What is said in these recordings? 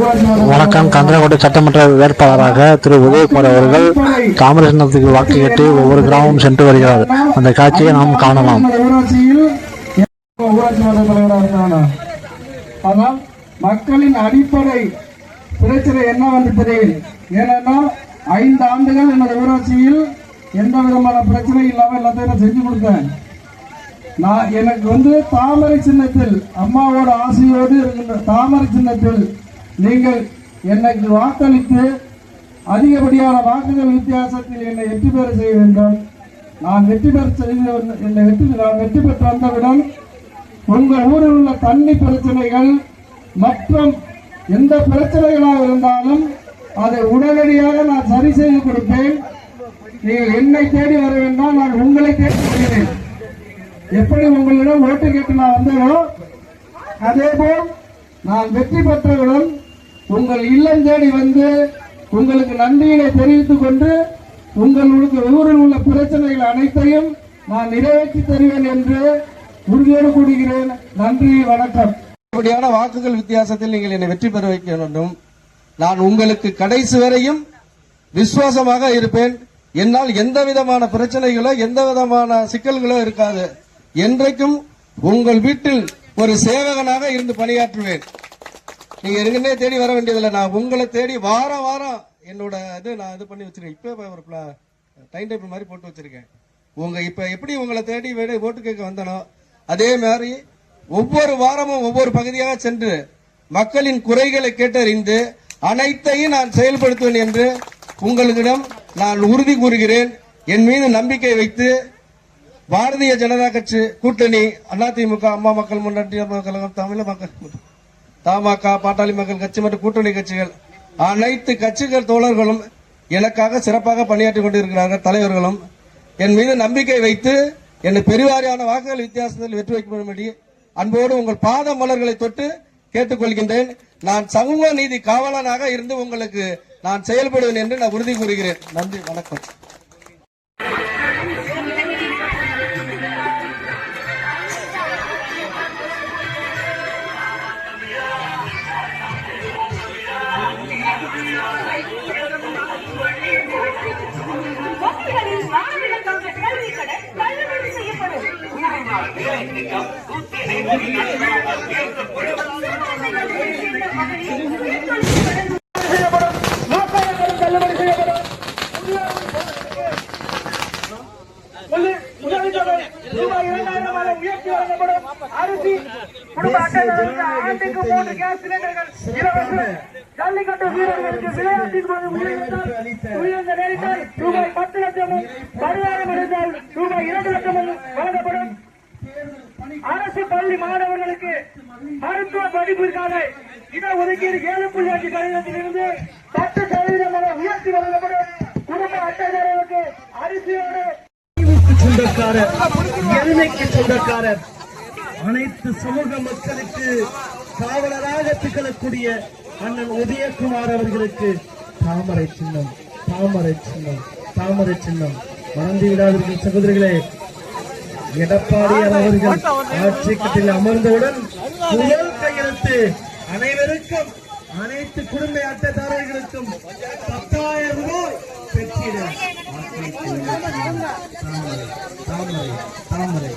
வணக்கம். கந்தரகோட்டை சட்டமன்ற வேட்பாளராக திரு உதயகுமார் அவர்கள் தாமரை சின்னத்துக்கு வாக்கு கேட்டு ஒவ்வொரு கிராமமும் சென்று வருகிறார். அந்த காட்சியை நாம் காணலாம். மக்களின் அடிப்படை பிரச்சனை என்னவென்று தெரியும். ஏனென்றால் 5 ஆண்டுகள் எனது ஊராட்சியில் எந்த விதமான பிரச்சனை இல்லாமல் எல்லாத்தையும் செஞ்சு கொடுத்தேன். எனக்கு தாமரை சின்னத்தில் அம்மாவோட ஆசையோடு இருக்கின்ற தாமரை சின்னத்தில் நீங்கள் எனக்கு வாக்களித்து அதிகப்படியான வாக்குகள் வித்தியாசத்தில் என்னை வெற்றி பெற செய்ய வேண்டும். நான் வெற்றி பெற்று வந்தவுடன் உங்கள் ஊரில் உள்ள தண்ணி பிரச்சனைகள் மற்றும் எந்த பிரச்சனைகளாக இருந்தாலும் அதை உடனடியாக நான் சரி செய்து கொடுப்பேன். நீங்கள் என்னை தேடி வர வேண்டாம், நான் உங்களை தேடி வருகிறேன். எப்படி உங்களிடம் ஓட்டு கேட்டு நான் வந்தேனோ அதேபோல் நான் வெற்றி பெற்றவுடன் உங்கள் இல்லம் தேடி வந்து உங்களுக்கு நன்றியினை தெரிவித்துக் கொண்டு உங்களுக்கு ஊரில் உள்ள பிரச்சனைகள் அனைத்தையும் நான் நிறைவேற்றி தருவேன் என்று உறுதியோடு கூறுகிறேன். நன்றி, வணக்கம். இப்படியான வாக்குகள் வித்தியாசத்தில் நீங்கள் என்னை வெற்றி பெற வைக்க வேண்டும். நான் உங்களுக்கு கடைசி வரையும் விசுவாசமாக இருப்பேன். என்னால் எந்த விதமான பிரச்சனைகளோ எந்த விதமான சிக்கல்களோ இருக்காது. என்றைக்கும் உங்கள் வீட்டில் ஒரு சேவகனாக இருந்து பணியாற்றுவேன். நீங்க எங்கன்னே தேடி வர வேண்டியதில்லை. நான் உங்களை தேடி வாரம் என்னோட நான் இது பண்ணி வச்சிருக்கேன். இப்ப ஒரு டைம் டேபிள் மாதிரி போட்டு வச்சிருக்கேன். இப்ப எப்படி உங்களை தேடி ஓட்டு கேட்க வந்தனோ அதே மாதிரி ஒவ்வொரு வாரமும் ஒவ்வொரு பகுதியாக சென்று மக்களின் குறைகளை கேட்டறிந்து அனைத்தையும் நான் செயல்படுத்துவேன் என்று உங்களிடம் நான் உறுதி கூறுகிறேன். என் மீது நம்பிக்கை வைத்து பாரதிய ஜனதா கட்சி கூட்டணி, அதிமுக, அம்மா மக்கள் முன்னேற்ற கழகம், தமிழ் மக்கள், தமாக, பாட்டாளி மக்கள் கட்சி மற்றும் கூட்டணி கட்சிகள் அனைத்து கட்சிகள் தோழர்களும் எனக்காக சிறப்பாக பணியாற்றிக் கொண்டிருக்கிறார்கள். தலைவர்களும் என் மீது நம்பிக்கை வைத்து என்னை பெருவாரியான வாக்குகள் வித்தியாசத்தில் வெற்றி வைக்கும்படி அன்போடு உங்கள் பாத மலர்களை தொட்டு கேட்டுக்கொள்கின்றேன். நான் சமூக நீதி காவலனாக இருந்து உங்களுக்கு நான் செயல்படுவேன் என்று நான் உறுதி கூறுகிறேன். நன்றி, வணக்கம். அரிசி குடும்ப அட்டைதாரர்களுக்கு ஆண்டுக்கு 3 கேஸ் சிலிண்டர்கள் இலவசம். ஜல்லிக்கட்டு வீரர்களுக்கு விளையாட்டின் போது உயிரிழந்த நேரிட்டால் ரூபாய் 10 லட்சமும், பரிகாரம் அடைந்தால் ரூபாய் 2 லட்சமும் வழங்கப்படும். அரசு பள்ளி மாணவர்களுக்கு மருத்துவ படிப்பிற்கான இடஒதுக்கீடு 7.5% 10% உயர்த்தி வழங்கப்படும். குடும்ப அட்டைதாரர்களுக்கு அரிசியோடு சொந்தக்காரர், எளிமைக்கு சொந்தக்காரர், அனைத்து சமூக மக்களுக்கு காவலராக திகழக்கூடிய அண்ணன் உதயகுமார் அவர்களுக்கு தாமரை சின்னம், தாமரை சின்னம், தாமரை சின்னம். மறந்து விடாதீர்கள் சகோதரிகளே. எடப்பாடியார் அவர்கள் ஆட்சி கட்டில் அமர்ந்தவுடன் முதல் கையெழுத்து அனைவருக்கும், அனைத்து குடும்ப அட்டைதாரர்களுக்கும் 10,000 ரூபாய் பெற்றிட. தாமரை, தாமரை, தாமரை.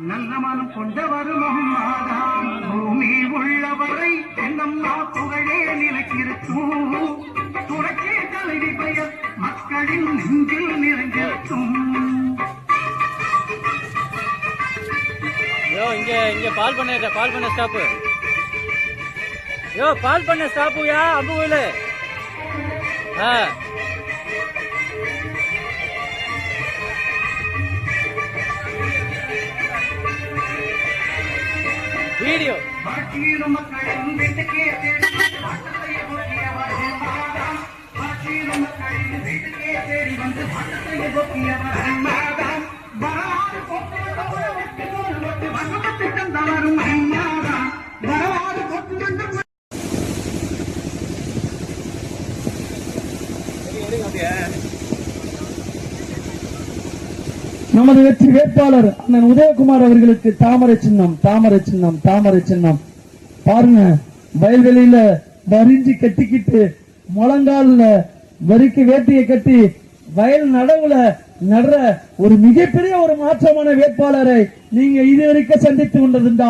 நல்ல மனம் கொண்டவரும் பூமி உள்ளவரை என்னம்மா புகழே நினைக்கிருக்கும். துறக்கே தலைவி பெயர் மக்களின் நெஞ்சில் நிறைந்திருக்கும். இங்க பால் பண்ண ஸ்டாப்பு. பால் பண்ண ஸ்டாப்புயா அம்புல. வீடியோ மக்களின் தேடி வந்து பட்டத்தை கொக்கியவர் அம்மாதான் வரலாறு கொண்டு வசமத்தை தந்தவரும் அம்மாதான் வரலாறு கொண்டு நமது வெற்றி வேட்பாளர் அண்ணன் உதயகுமார் அவர்களுக்கு தாமரை சின்னம், தாமரை சின்னம், தாமரை சின்னம். பாருங்க, வயல்வெளியில வரிஞ்சு கட்டிக்கிட்டு முழங்கால வரிக்கு வேட்டியை கட்டி வயல் நடவுல நடுற ஒரு மிகப்பெரிய ஒரு மாற்றமான வேட்பாளரை நீங்க இதுவரைக்கும் சந்தித்து கொண்டதுண்டா?